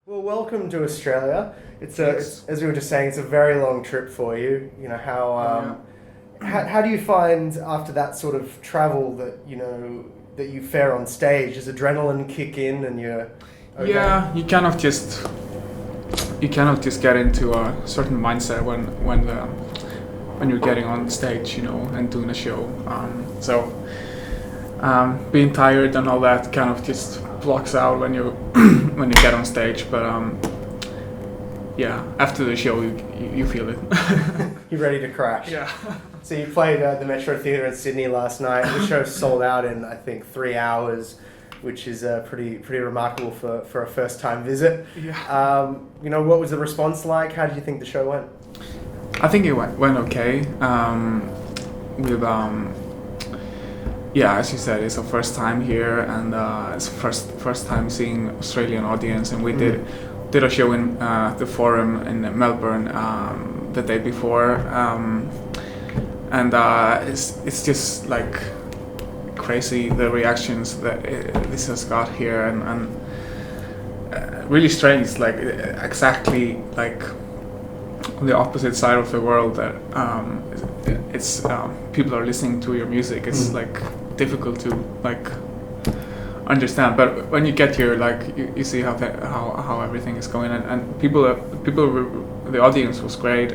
Well, welcome to Australia. It's as we were just saying, it's a very long trip for you. You know how do you find after that sort of travel that that you fare on stage? Does adrenaline kick in and you're okay? Yeah, you kind of just get into a certain mindset when you're getting on stage, and doing a show. Being tired and all that kind of just blocks out when you when you get on stage. But yeah, after the show, you feel it. You're ready to crash. Yeah. So you played at the Metro Theatre in Sydney last night. The show sold out in I think 3 hours, which is pretty remarkable for a first time visit. Yeah. What was the response like? How did you think the show went? I think it went okay. Yeah, as you said, it's our first time here, and it's first time seeing Australian audience, and we did a show in the Forum in Melbourne the day before, and it's just like crazy the reactions that this has got here, and really strange, like exactly like on the opposite side of the world that it's people are listening to your music. It's like difficult to like understand, but when you get here, like you see how everything is going, and the audience was great,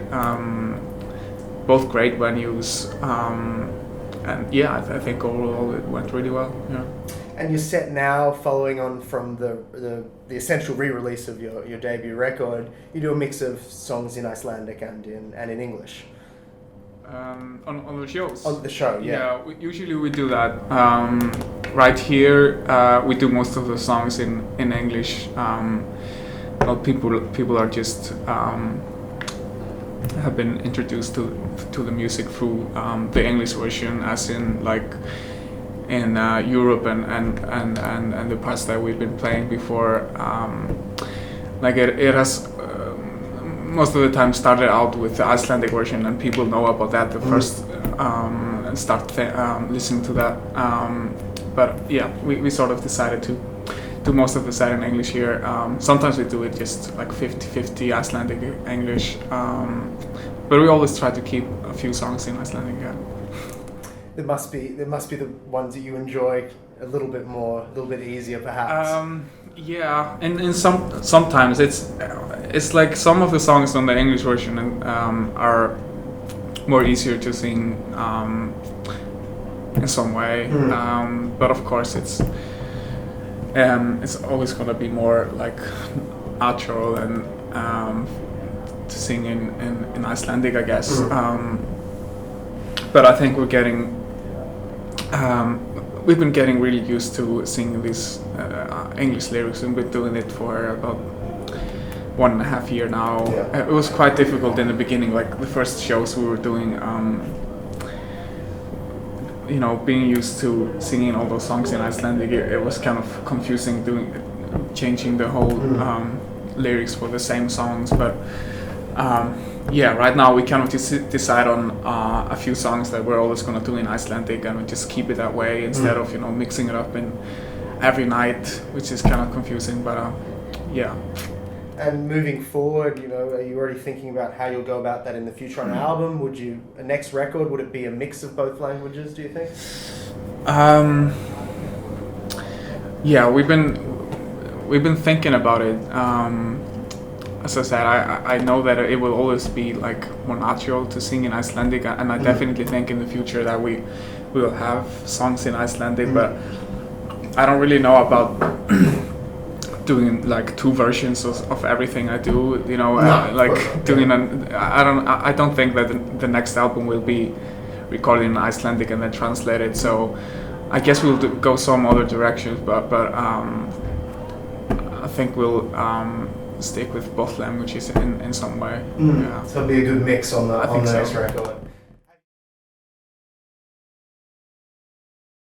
both great venues, and yeah, I think overall it went really well. Yeah. And you're set now, following on from the essential re-release of your debut record. You do a mix of songs in Icelandic and in English. On the shows. On the show, yeah. Yeah, usually we do that. Right here, we do most of the songs in English. Well, people are just have been introduced to the music through the English version, as in like in Europe and the parts that we've been playing before. Like it has most of the time started out with the Icelandic version, and people know about that the first and start listening to that. But yeah, we sort of decided to do most of the set in English here. Sometimes we do it just like 50-50 Icelandic English, but we always try to keep a few songs in Icelandic. Yeah. There must be the ones that you enjoy a little bit more, a little bit easier, perhaps. Yeah, and sometimes it's like some of the songs on the English version are more easier to sing in some way. But of course it's always gonna be more like natural and to sing in Icelandic, I guess. But I think we've been getting really used to singing these English lyrics, and we've been doing it for about 1.5 years now. Yeah. It was quite difficult in the beginning, like the first shows we were doing, being used to singing all those songs in Icelandic. It was kind of confusing changing the whole lyrics for the same songs, but yeah, right now we kind of just decide on a few songs that we're always going to do in Icelandic, and we just keep it that way instead of mixing it up in every night, which is kind of confusing. But yeah. And moving forward, are you already thinking about how you'll go about that in the future on an album? A next record, would it be a mix of both languages, do you think? Yeah, we've been thinking about it. As I said, I know that it will always be like more natural to sing in Icelandic, and I definitely think in the future that we will have songs in Icelandic, but I don't really know about doing like 2 versions of everything I do. Doing I don't think that the next album will be recorded in Icelandic and then translated. So I guess we'll go some other directions, but I think we'll stick with both languages in some way. Yeah. So it'll be a good mix on the next so. record.